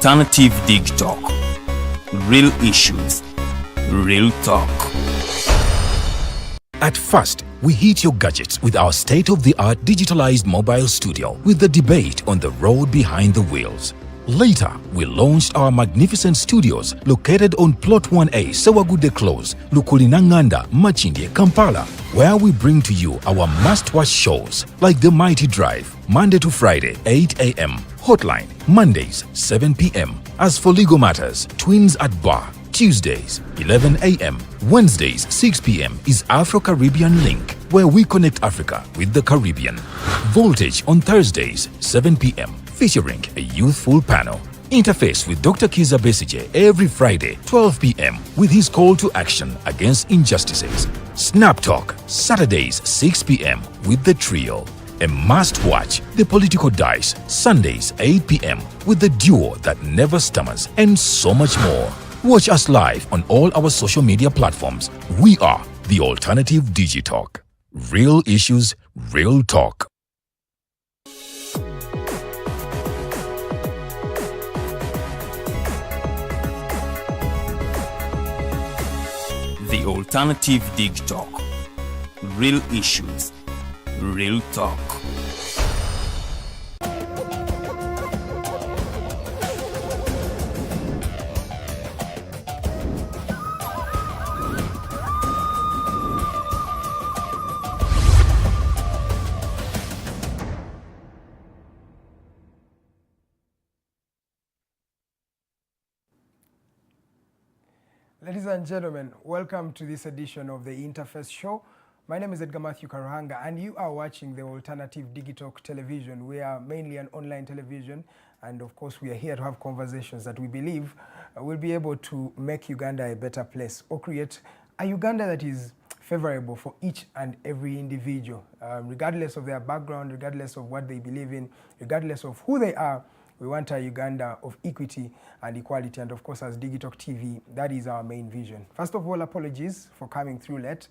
Alternative Dig Talk. Real issues, real talk. At first, we hit your gadgets with our state-of-the-art digitalized mobile studio with the debate on the road behind the wheels. Later, we launched our magnificent studios located on Plot 1A, Sewagude Close, Lukulinanganda, Machindye, Kampala, where we bring to you our must-watch shows like The Mighty Drive, Monday to Friday, 8 a.m., Hotline, Mondays, 7 p.m. As for legal matters, Twins at Bar, Tuesdays, 11 a.m. Wednesdays, 6 p.m. is Afro-Caribbean Link, where we connect Africa with the Caribbean. Voltage on Thursdays, 7 p.m. featuring a youthful panel. Interface with Dr. Kizza Besigye every Friday, 12 p.m. with his call to action against injustices. Snap Talk, Saturdays, 6 p.m. with the trio. A must-watch, The Political Dice, Sundays, 8 p.m. with the duo that never stammers, and so much more. Watch us live on all our social media platforms. We are the Alternative Digitalk. Real issues, real talk. The Alternative Dig Talk. Real issues, real talk. Ladies and gentlemen, welcome to this edition of the Interface Show. My name is Edgar Mathew Karuhanga, and you are watching the Alternative Digitalk Television. We are mainly an online television, and of course we are here to have conversations that we believe will be able to make Uganda a better place or create a Uganda that is favorable for each and every individual, regardless of their background, regardless of what they believe in, regardless of who they are. We want a Uganda of equity and equality, and of course as Digitalk TV, that is our main vision. First of all, apologies for coming through late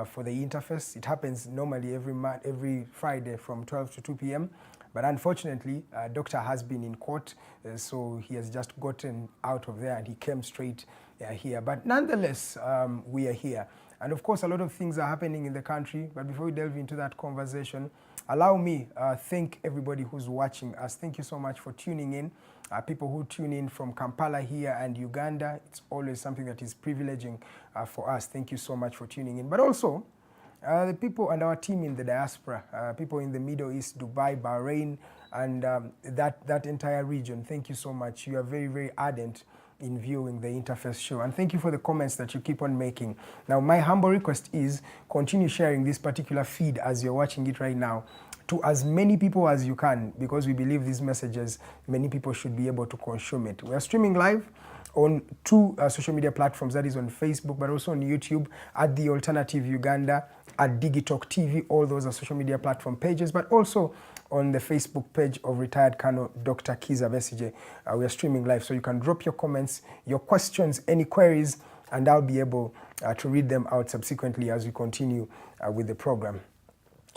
for the interface. It happens normally every Friday from 12 to 2 p.m. But unfortunately, Doctor has been in court, so he has just gotten out of there and he came straight here. But nonetheless, we are here. And of course, a lot of things are happening in the country. But before we delve into that conversation, allow me thank everybody who's watching us. Thank you so much for tuning in. People who tune in from Kampala here and Uganda, it's always something that is privileging for us. Thank you so much for tuning in. But also, the people and our team in the diaspora, people in the Middle East, Dubai, Bahrain, and that entire region, thank you so much. You are very, very ardent in viewing the Interface Show. And thank you for the comments that you keep on making. Now, my humble request is continue sharing this particular feed as you're watching it right now to as many people as you can, because we believe these messages, many people should be able to consume it. We are streaming live on two social media platforms, that is on Facebook, but also on YouTube at The Alternative Uganda, at Digitalk TV. All those are social media platform pages, but also on the Facebook page of retired Colonel Dr. Kizza Besigye. We are streaming live, so you can drop your comments, your questions, any queries, and I'll be able to read them out subsequently as we continue with the program.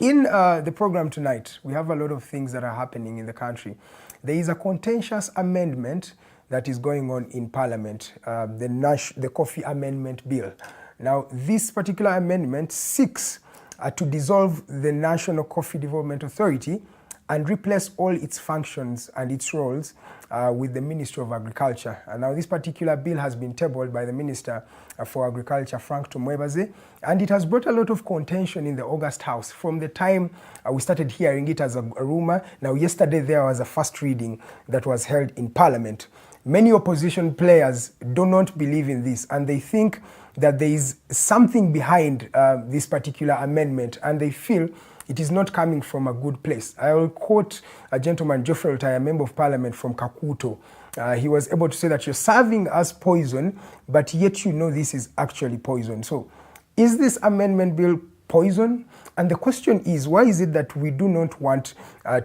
In the program tonight, we have a lot of things that are happening in the country. There is a contentious amendment that is going on in Parliament, the Coffee Amendment Bill. Now, this particular amendment seeks to dissolve the National Coffee Development Authority and replace all its functions and its roles with the Ministry of Agriculture. And now this particular bill has been tabled by the Minister for Agriculture, Frank Tumwebaze, and it has brought a lot of contention in the August House from the time we started hearing it as a rumor. Now, yesterday there was a first reading that was held in Parliament. Many opposition players do not believe in this, and they think that there is something behind this particular amendment, and they feel it is not coming from a good place. I will quote a gentleman, Geoffrey Rutaya, Member of Parliament from Kakuto. He was able to say that you're serving us poison, but yet you know this is actually poison. So is this amendment bill poison? And the question is, why is it that we do not want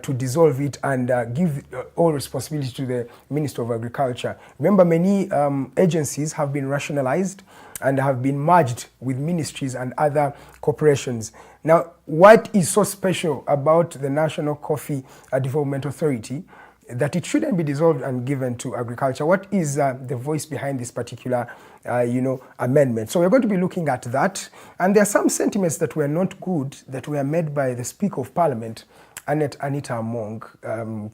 to dissolve it and give all responsibility to the Minister of Agriculture? Remember, many agencies have been rationalized and have been merged with ministries and other corporations. Now, what is so special about the National Coffee Development Authority? that it shouldn't be dissolved and given to agriculture. What is the voice behind this particular, amendment? So we're going to be looking at that. And there are some sentiments that were not good that were made by the Speaker of Parliament, Anita Among,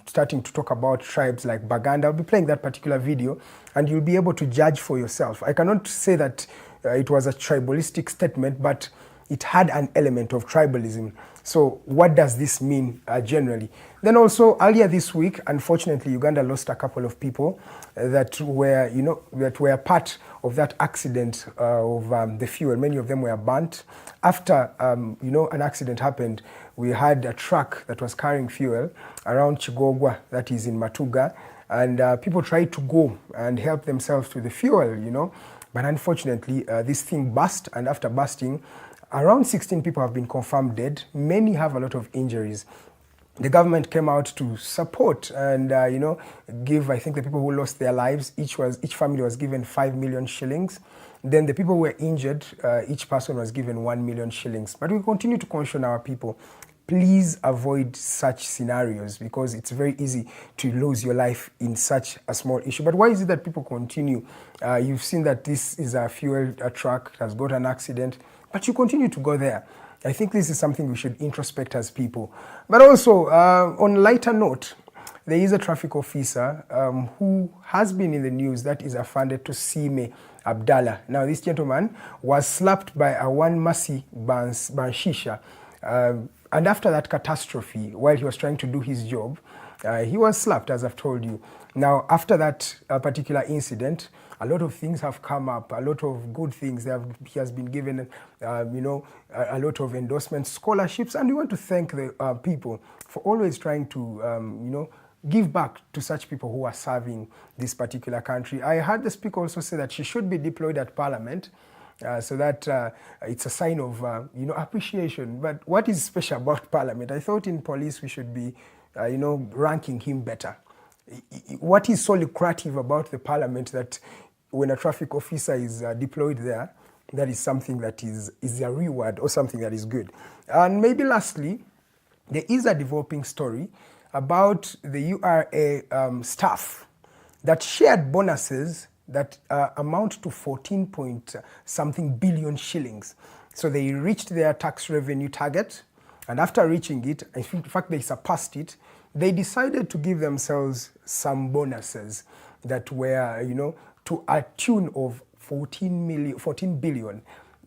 starting to talk about tribes like Baganda. I'll be playing that particular video and you'll be able to judge for yourself. I cannot say that it was a tribalistic statement, but it had an element of tribalism. So what does this mean generally? Then also earlier this week, unfortunately, Uganda lost a couple of people that were part of that accident of the fuel. Many of them were burnt. After an accident happened, we had a truck that was carrying fuel around Chigogwa, that is in Matuga, and people tried to go and help themselves to the fuel, but unfortunately this thing burst, and after bursting, around 16 people have been confirmed dead. Many have a lot of injuries. The government came out to support and give, I think, the people who lost their lives, each family was given 5 million shillings. Then the people who were injured, each person was given 1 million shillings. But we continue to caution our people, please avoid such scenarios, because it's very easy to lose your life in such a small issue. But why is it that people continue? You've seen that this is a truck that has got an accident, but you continue to go there. I think this is something we should introspect as people. But also, on a lighter note, there is a traffic officer who has been in the news, that is Afande Tosime Abdallah. Now, this gentleman was slapped by a One Mercy Banshisha. And after that catastrophe, while he was trying to do his job, he was slapped, as I've told you. Now, after that particular incident, a lot of things have come up, a lot of good things. He has been given, a lot of endorsements, scholarships, and we want to thank the people for always trying to, give back to such people who are serving this particular country. I heard the speaker also say that she should be deployed at Parliament, so that it's a sign of, appreciation. But what is special about Parliament? I thought in police we should be, ranking him better. What is so lucrative about the Parliament that when a traffic officer is deployed there, that is something that is a reward or something that is good. And maybe lastly, there is a developing story about the URA staff that shared bonuses that amount to 14-point-something billion shillings. So they reached their tax revenue target, and after reaching it, in fact they surpassed it, they decided to give themselves some bonuses that were, to a tune of 14 billion.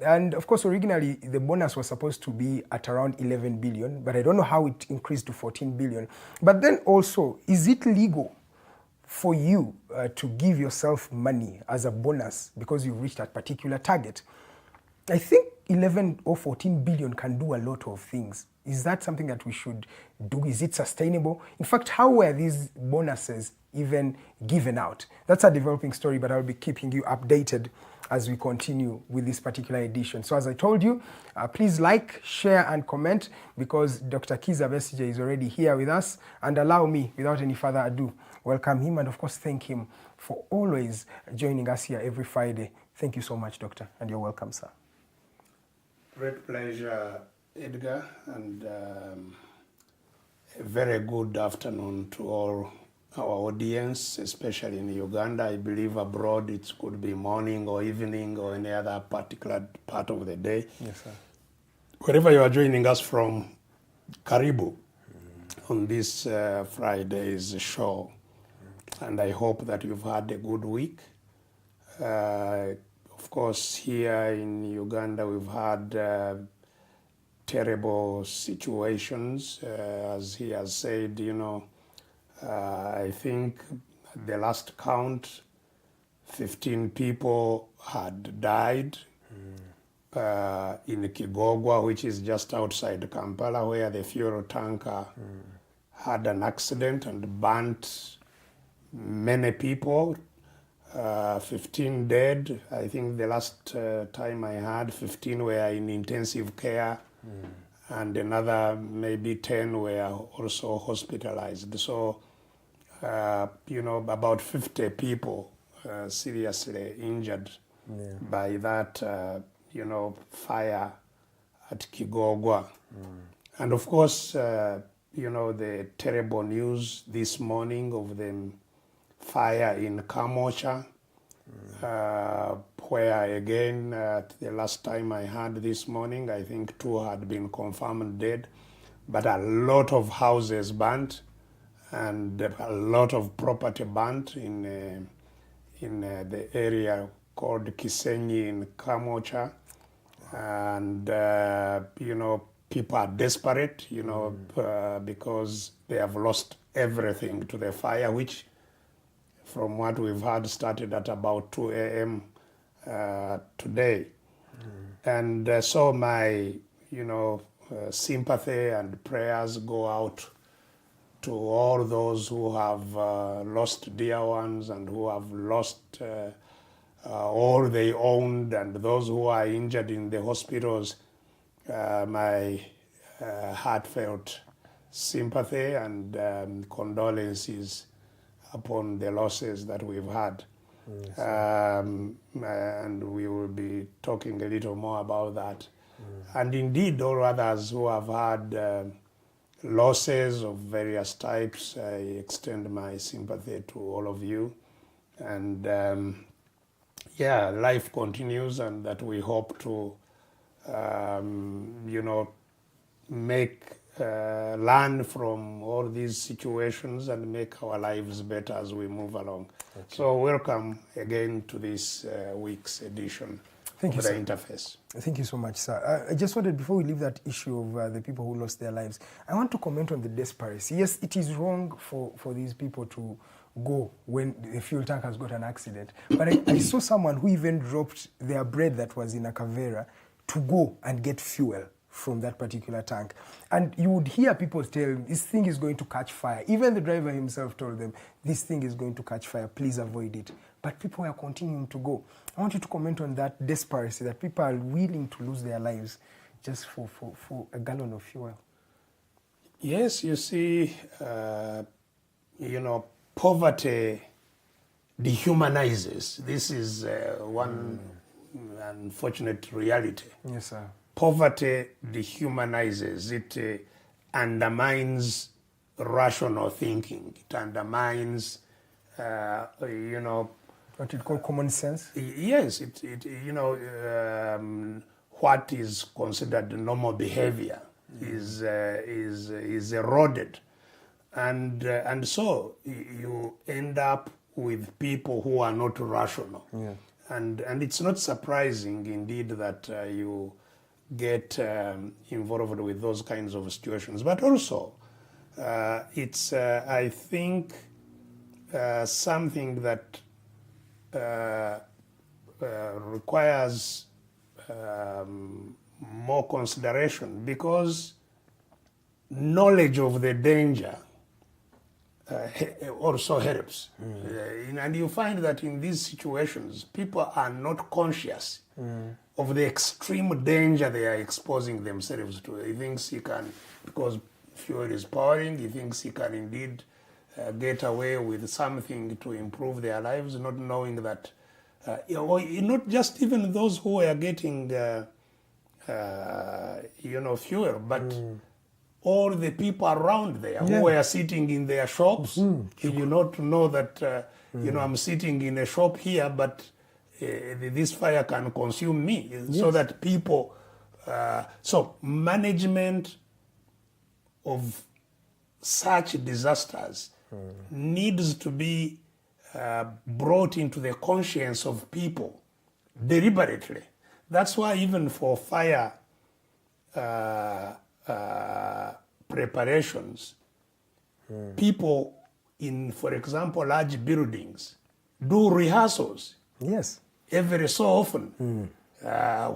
And of course, originally the bonus was supposed to be at around 11 billion, but I don't know how it increased to 14 billion. But then also, is it legal for you to give yourself money as a bonus because you reached a particular target? I think 11 or 14 billion can do a lot of things. Is that something that we should do? Is it sustainable? In fact, how were these bonuses even given out? That's a developing story, but I'll be keeping you updated as we continue with this particular edition. So as I told you, please like, share and comment, because Dr. Kizza Besigye is already here with us, and allow me, without any further ado, welcome him and of course thank him for always joining us here every Friday. Thank you so much, Doctor, and you're welcome, sir. Great pleasure, Edgar, and a very good afternoon to all our audience, especially in Uganda. I believe abroad it could be morning or evening or any other particular part of the day. Yes, sir. Wherever you are joining us from, Karibu on this Friday's show. And I hope that you've had a good week. Of course, here in Uganda, we've had terrible situations. As he has said, I think at the last count, 15 people had died in Kigogwa, which is just outside Kampala, where the fuel tanker had an accident and burnt many people. 15 dead. I think the last time I had, 15 were in intensive care, and another maybe 10 were also hospitalized. So, about 50 people seriously injured by that, fire at Kigogwa. And of course, the terrible news this morning of the fire in Kamocha, where again, the last time I heard this morning, I think 2 had been confirmed dead, but a lot of houses burnt and a lot of property burnt in the area called Kisenyi in Kamocha. And, people are desperate, because they have lost everything to the fire, which, from what we've heard, started at about 2 a.m. Today. And so my, sympathy and prayers go out to all those who have lost dear ones and who have lost all they owned, and those who are injured in the hospitals. My heartfelt sympathy and condolences upon the losses that we've had. Yes. And we will be talking a little more about that. And indeed, all others who have had losses of various types, I extend my sympathy to all of you. And life continues, and that we hope to, learn from all these situations and make our lives better as we move along. Okay. So welcome again to this week's edition of the Interface. Thank you so much, sir. I just wanted, before we leave that issue of the people who lost their lives, I want to comment on the desperation. Yes, it is wrong for these people to go when the fuel tank has got an accident. But I saw someone who even dropped their bread that was in a Kavera to go and get fuel from that particular tank. And you would hear people tell, this thing is going to catch fire. Even the driver himself told them, this thing is going to catch fire, please avoid it. But people are continuing to go. I want you to comment on that desperation, that people are willing to lose their lives just for a gallon of fuel. Yes, you see, poverty dehumanizes. This is one unfortunate reality. Yes, sir. Poverty dehumanizes. It undermines rational thinking. It undermines, what you call common sense? Yes, what is considered normal behavior is eroded. And so you end up with people who are not rational. Yeah. And it's not surprising, indeed, that you get involved with those kinds of situations. But also, it's, I think, something that requires more consideration, because knowledge of the danger also helps. And you find that in these situations, people are not conscious of the extreme danger they are exposing themselves to. He thinks he can, because fuel is pouring, he thinks he can indeed get away with something to improve their lives, not knowing that, not just even those who are getting, fuel, but all the people around there who are sitting in their shops. You not know that, I'm sitting in a shop here, but this fire can consume me. So that people, so management of such disasters needs to be brought into the conscience of people deliberately. That's why even for fire preparations, people in, for example, large buildings do rehearsals. Yes. Every so often.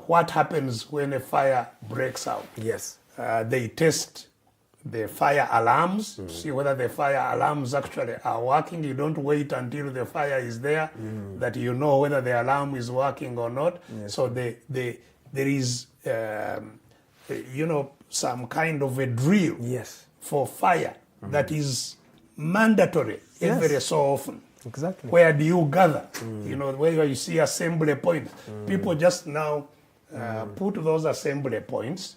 What happens when a fire breaks out? Yes. They test the fire alarms, see whether the fire alarms actually are working. You don't wait until the fire is there that you know whether the alarm is working or not. Yes. So there is, some kind of a drill for fire that is mandatory every so often. Exactly. Where do you gather? Where you see assembly points. People just now put those assembly points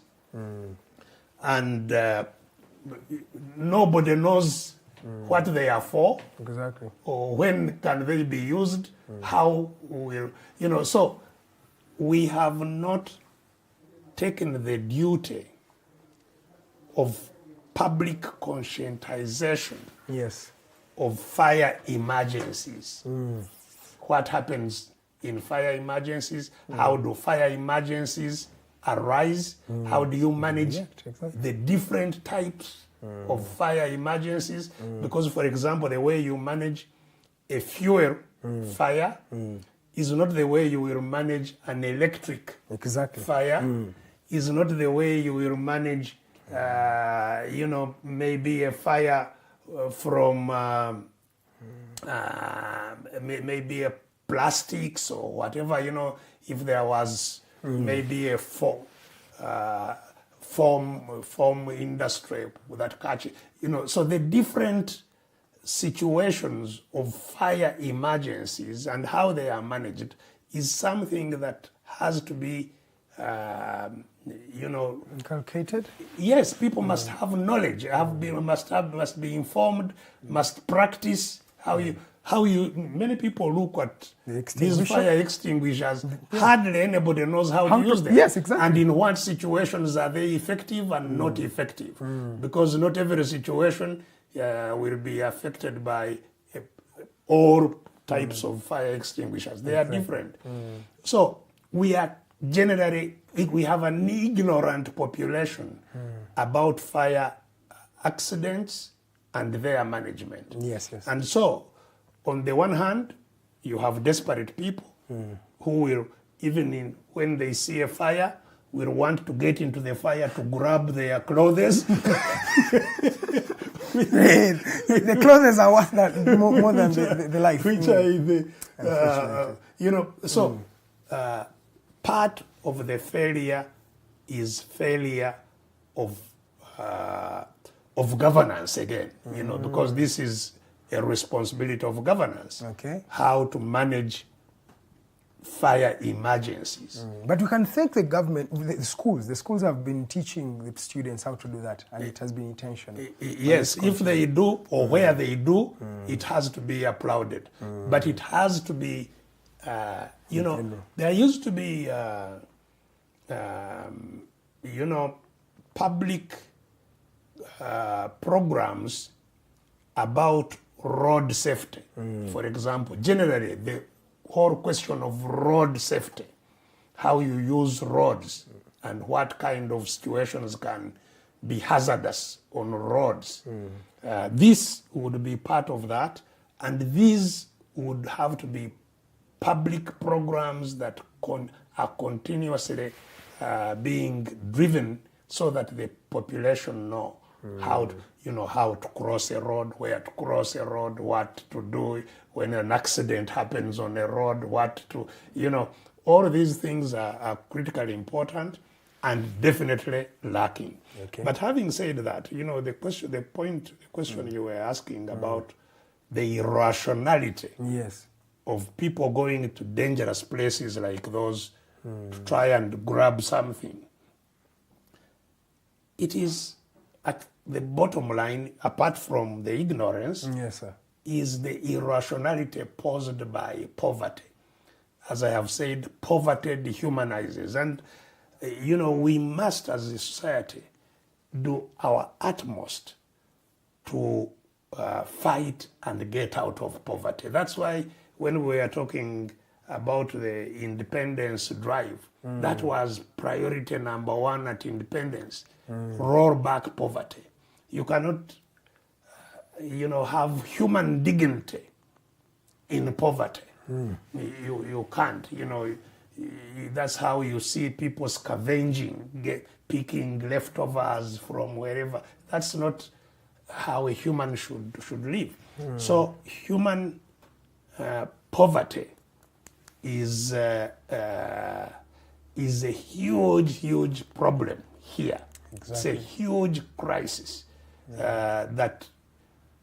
and nobody knows what they are for, Exactly. or when can they be used, how will, so we have not taken the duty of public conscientization Yes. of fire emergencies. What happens in fire emergencies? How do fire emergencies arise? How do you manage Exactly. the different types of fire emergencies? Because, for example, the way you manage a fuel fire is not the way you will manage an electric Exactly. fire, is not the way you will manage, maybe a fire from maybe a plastics or whatever, if there was maybe a foam industry that catch, so the different situations of fire emergencies and how they are managed is something that has to be, Inculcated. yes, people must have knowledge, must be informed, must practice how you. Many people look at these fire extinguishers. Hardly anybody knows how to use them. Yes, exactly. And in what situations are they effective and not effective? Because not every situation will be affected by all types of fire extinguishers. They are different. So we have an ignorant population about fire accidents and their management. Yes, yes. And so, on the one hand, you have desperate people who will, even when they see a fire, will want to get into the fire to grab their clothes. The clothes are worth that more than the life. Which are part of the failure is failure of governance again, because this is a responsibility of governance. Okay. How to manage fire emergencies. But you can thank the government, the schools. The schools have been teaching the students how to do that, and it has been intentional. Yes, if they do, or where they do, it has to be applauded. But it has to be, there used to be, public programs about road safety. For example, generally, the whole question of road safety, how you use roads and what kind of situations can be hazardous on roads. This would be part of that, and these would have to be public programs that are continuously being driven so that the population know how to cross a road, where to cross a road, what to do when an accident happens on a road, all these things are critically important and definitely lacking. Okay. But having said that, the question you were asking about the irrationality Yes. of people going to dangerous places like those to try and grab something. It is at the bottom line, apart from the ignorance, Yes, sir. is the irrationality posed by poverty. As I have said, poverty dehumanizes. And, we must, as a society, do our utmost to fight and get out of poverty. That's why when we are talking about the independence drive, that was priority number one at independence. Roll back poverty. You cannot, have human dignity in poverty. You can't, that's how you see people scavenging, picking leftovers from wherever. That's not how a human should live. So human poverty is a huge problem here. Exactly. It's a huge crisis that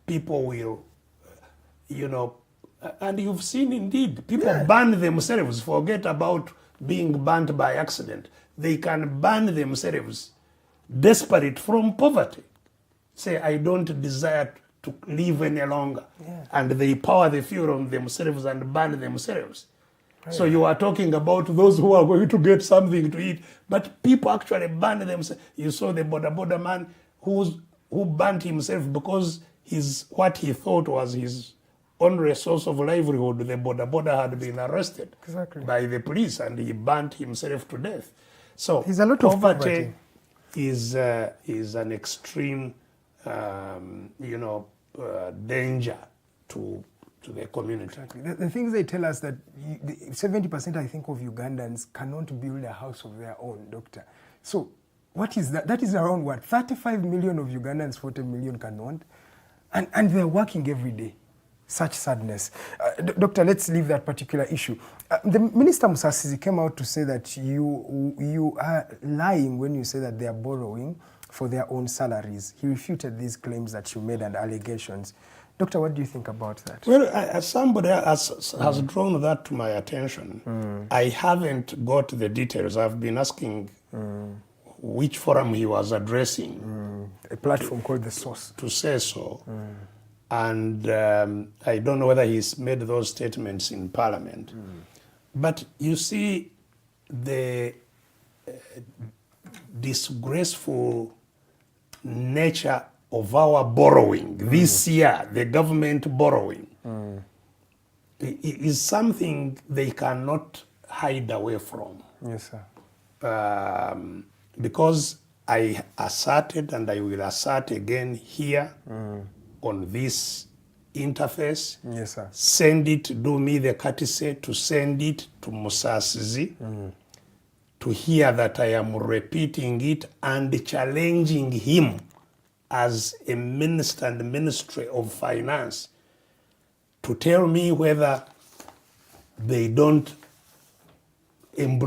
people will, and you've seen indeed, people burn themselves, forget about being burnt by accident. They can burn themselves desperate from poverty. say, I don't desire to live any longer. Yeah. And they pour the fuel on themselves and burn themselves. So you are talking about those who are going to get something to eat, but people actually burn themselves. You saw the border man who burnt himself because what he thought was his only source of livelihood. The border had been arrested by the police, and he burnt himself to death. So there's a lot of poverty. Is an extreme, danger to the community. The things they tell us that 70%, I think, of Ugandans cannot build a house of their own, doctor. So what is that? That is around what? 35 million of Ugandans, 40 million cannot. And they're working every day. Such sadness. Doctor, let's leave that particular issue. The Minister Musasizi came out to say that you are lying when you say that they are borrowing for their own salaries. He refuted these claims that you made and allegations. Doctor, what do you think about that? Well, as somebody has drawn that to my attention, I haven't got the details. I've been asking which forum he was addressing. A platform called The Source. To say so. And I don't know whether he's made those statements in Parliament. But you see, the disgraceful nature of our borrowing this year, the government borrowing, is something they cannot hide away from. Yes, sir. Because I asserted, and I will assert again here on this interface, yes, sir. do me the courtesy to send it to Musasizi to hear that I am repeating it and challenging him as a minister and Ministry of Finance to tell me whether they don't embrace